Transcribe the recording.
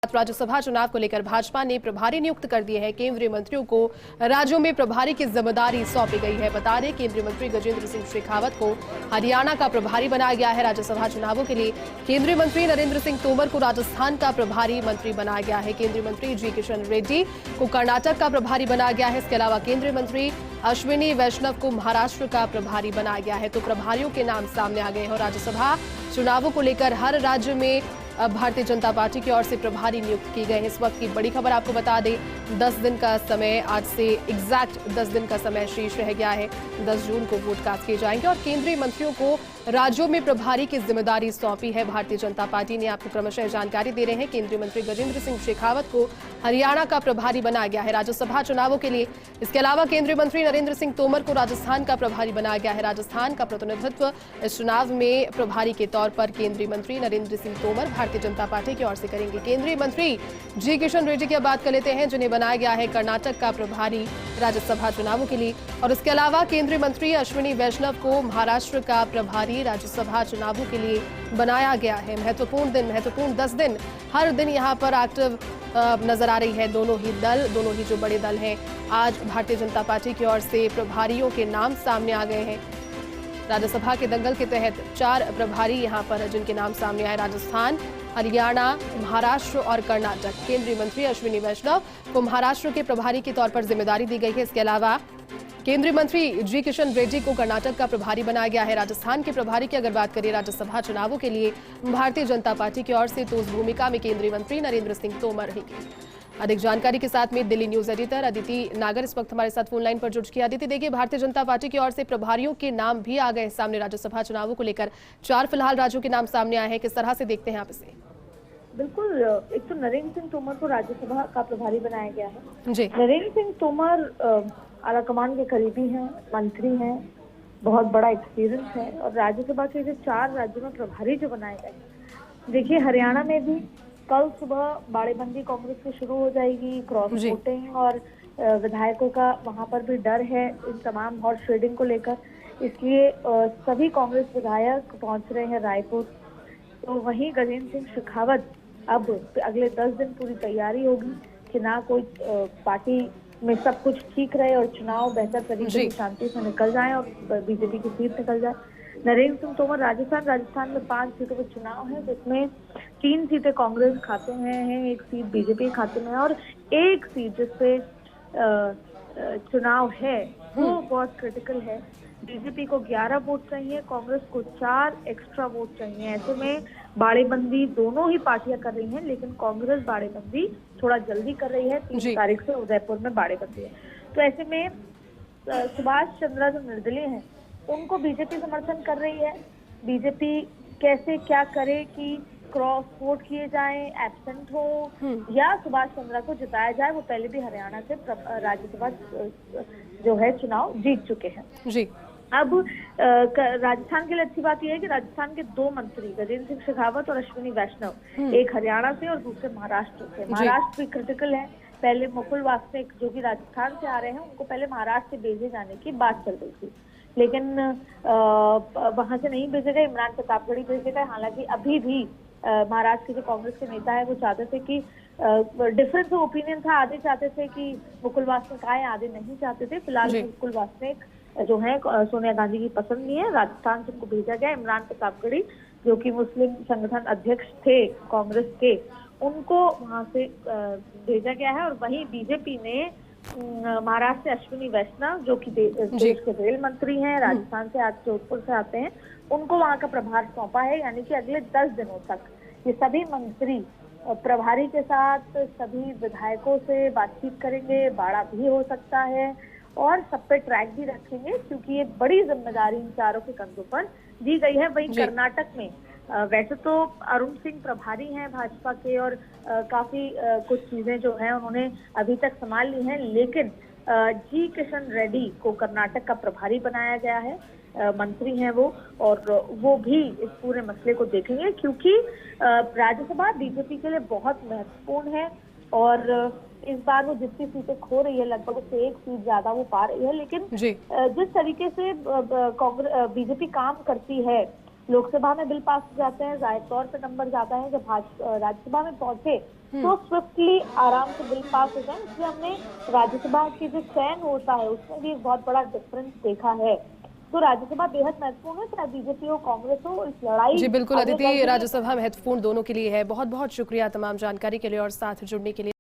राज्यसभा चुनाव को लेकर भाजपा ने प्रभारी नियुक्त कर दिए हैं। केंद्रीय मंत्रियों को राज्यों में प्रभारी की जिम्मेदारी सौंपी गई है। बता दें, केंद्रीय मंत्री गजेंद्र सिंह शेखावत को हरियाणा का प्रभारी बनाया गया है। राज्यसभा चुनावों के लिए केंद्रीय मंत्री नरेंद्र सिंह तोमर को राजस्थान का प्रभारी मंत्री बनाया गया है। केंद्रीय मंत्री जी किशन रेड्डी को कर्नाटक का प्रभारी बनाया गया है। इसके अलावा केंद्रीय मंत्री अश्विनी वैष्णव को महाराष्ट्र का प्रभारी बनाया गया है। तो प्रभारियों के नाम सामने आ गए हैं और राज्यसभा चुनावों को लेकर हर राज्य में भारतीय जनता पार्टी की ओर से प्रभारी नियुक्त की गए हैं। इस वक्त की बड़ी खबर आपको बता दें, 10 दिन का समय, आज से एग्जैक्ट 10 दिन का समय शेष रह गया है। 10 जून को वोट कास्ट किए जाएंगे और केंद्रीय मंत्रियों को राज्यों में प्रभारी की जिम्मेदारी सौंपी है। भारतीय जनता पार्टी ने आपको क्रमशः जानकारी दे रहे हैं। केंद्रीय मंत्री गजेंद्र सिंह शेखावत को हरियाणा का प्रभारी बनाया गया है राज्यसभा चुनावों के लिए। इसके अलावा केंद्रीय मंत्री नरेंद्र सिंह तोमर को राजस्थान का प्रभारी बनाया गया है। राजस्थान का प्रतिनिधित्व इस चुनाव में प्रभारी के तौर पर केंद्रीय मंत्री नरेंद्र सिंह तोमर भारतीय जनता पार्टी की ओर से करेंगे। केंद्रीय मंत्री जी किशन रेड्डी की अब बात कर लेते हैं, जिन्हें बनाया गया है कर्नाटक का प्रभारी राज्यसभा चुनावों के लिए। और इसके अलावा केंद्रीय मंत्री अश्विनी वैष्णव को महाराष्ट्र का प्रभारी राज्यसभा चुनावों के लिए बनाया गया है। महत्वपूर्ण दिन, महत्वपूर्ण 10 दिन, हर दिन यहाँ पर एक्टिव नजर आ रही है दोनों ही जो बड़े दल हैं। आज भारतीय जनता पार्टी की ओर से प्रभारियों के नाम सामने आ गए हैं। राज्यसभा के दंगल के तहत 4 प्रभारी यहां पर जिनके नाम सामने आए, राजस्थान, हरियाणा, महाराष्ट्र और कर्नाटक। केंद्रीय मंत्री अश्विनी वैष्णव को महाराष्ट्र के प्रभारी के तौर पर जिम्मेदारी दी गई है। इसके अलावा केंद्रीय मंत्री जी किशन रेड्डी को कर्नाटक का प्रभारी बनाया गया है। राजस्थान के प्रभारी की अगर बात करें राज्यसभा चुनावों के लिए भारतीय जनता पार्टी की ओर से, तो उस भूमिका में केंद्रीय मंत्री नरेंद्र सिंह तोमर रहेंगे। अधिक जानकारी के साथ में दिल्ली न्यूज एडिटर अदिति नागर इस वक्त हमारे साथ फोन लाइन पर जुड़ चुकी है। अदिति, देखिए, भारतीय जनता पार्टी की ओर से प्रभारियों के नाम भी आ गए सामने राज्यसभा चुनावों को लेकर। 4 फिलहाल राज्यों के नाम सामने आए हैं, किस तरह से देखते हैं आप इसे? बिल्कुल, एक तो नरेंद्र सिंह तोमर को राज्यसभा का प्रभारी बनाया गया है जी। नरेंद्र सिंह तोमर आलाकमान के करीबी हैं, मंत्री हैं, बहुत बड़ा एक्सपीरियंस है। और राज्यसभा के जो 4 राज्यों में प्रभारी जो बनाए गए, देखिए हरियाणा में भी कल सुबह बाड़ेबंदी कांग्रेस की शुरू हो जाएगी, क्रॉस वोटिंग और विधायकों का वहां पर भी डर है इन तमाम हॉर्स ट्रेडिंग को लेकर। इसलिए सभी कांग्रेस विधायक पहुंच रहे हैं रायपुर। तो वहीं गजेंद्र सिंह शेखावत, अब अगले 10 दिन पूरी तैयारी होगी कि ना कोई पार्टी में सब कुछ ठीक रहे और चुनाव बेहतर तरीके से शांति से निकल जाए और बीजेपी की सीट निकल जाए। नरेंद्र सिंह तोमर राजस्थान में 5 सीटों पर चुनाव है, जिसमें 3 सीटें कांग्रेस खाते में हैं, 1 सीट बीजेपी खाते में है और 1 सीट जिसपे चुनाव है वो बहुत क्रिटिकल है। बीजेपी को 11 वोट चाहिए, कांग्रेस को 4 एक्स्ट्रा वोट चाहिए। ऐसे में बाड़ेबंदी दोनों ही पार्टियां कर रही हैं, लेकिन कांग्रेस बाड़ेबंदी थोड़ा जल्दी कर रही है। 3 तारीख से उदयपुर में बाड़ेबंदी है। तो ऐसे में सुभाष चंद्रा जो निर्दलीय हैं, उनको बीजेपी समर्थन कर रही है। बीजेपी कैसे क्या करे कि क्रॉस वोट किए जाएं, एब्सेंट हो या सुभाष चंद्रा को जिताया जाए। वो पहले भी हरियाणा से राज्यसभा जो है चुनाव जीत चुके हैं जी। अब राजस्थान के लिए अच्छी बात यह है कि राजस्थान के 2 मंत्री गजेंद्र सिंह शेखावत और अश्विनी वैष्णव, एक हरियाणा से और दूसरे महाराष्ट्र से। महाराष्ट्र भी क्रिटिकल है। पहले मुकुल वासनिक जो कि राजस्थान से आ रहे हैं, उनको पहले महाराष्ट्र से भेजे जाने की बात चल रही थी, लेकिन वहां से नहीं भेजे गए, इमरान प्रतापगढ़ी भेजे गए। हालांकि अभी भी महाराष्ट्र के जो कांग्रेस के नेता है वो चाहते थे कि डिफरेंस ऑफ ओपिनियन था, आधे चाहते थे कि मुकुल वासनिक आए, आधे नहीं चाहते थे। फिलहाल मुकुल वासनिक जो है सोनिया गांधी की पसंद नहीं है, राजस्थान से उनको भेजा गया। इमरान प्रतापगढ़ी जो कि मुस्लिम संगठन अध्यक्ष थे कांग्रेस के, उनको वहां से भेजा गया है। और वहीं बीजेपी ने महाराष्ट्र से अश्विनी वैष्णव जो कि देश के रेल मंत्री हैं, राजस्थान से, आज जोधपुर से आते हैं, उनको वहां का प्रभार सौंपा है। यानी कि अगले 10 दिनों तक ये सभी मंत्री प्रभारी के साथ सभी विधायकों से बातचीत करेंगे, बाड़ा भी हो सकता है और सब पे ट्रैक भी रखेंगे, क्योंकि ये बड़ी जिम्मेदारी इन चारों के कंधों पर दी गई है। वहीं कर्नाटक में वैसे तो अरुण सिंह प्रभारी हैं भाजपा के और काफी कुछ चीजें जो हैं उन्होंने अभी तक संभाल ली हैं, लेकिन जी किशन रेड्डी को कर्नाटक का प्रभारी बनाया गया है। मंत्री हैं वो, और वो भी इस पूरे मसले को देखेंगे, क्योंकि राज्यसभा बीजेपी के लिए बहुत महत्वपूर्ण है। और इस बार वो जितनी सीटें खो रही है, लगभग उससे 1 सीट ज्यादा वो पा रही है, लेकिन जिस तरीके से कांग्रेस बीजेपी काम करती है लोकसभा में बिल पास हो जाते हैं, जाहिर तौर पे नंबर जाता है। जब राज्यसभा में पहुंचे तो स्विफ्टली आराम से बिल पास हो जाए। इसलिए हमने राज्यसभा की जो चयन होता है उसमें भी एक बहुत बड़ा डिफरेंस देखा है। तो राज्यसभा बेहद महत्वपूर्ण है, चाहे बीजेपी हो कांग्रेस हो, इस लड़ाई जी बिल्कुल आगे अदिति, बढ़ने में राज्यसभा महत्वपूर्ण दोनों के लिए है। बहुत बहुत शुक्रिया तमाम जानकारी के लिए और साथ जुड़ने के लिए।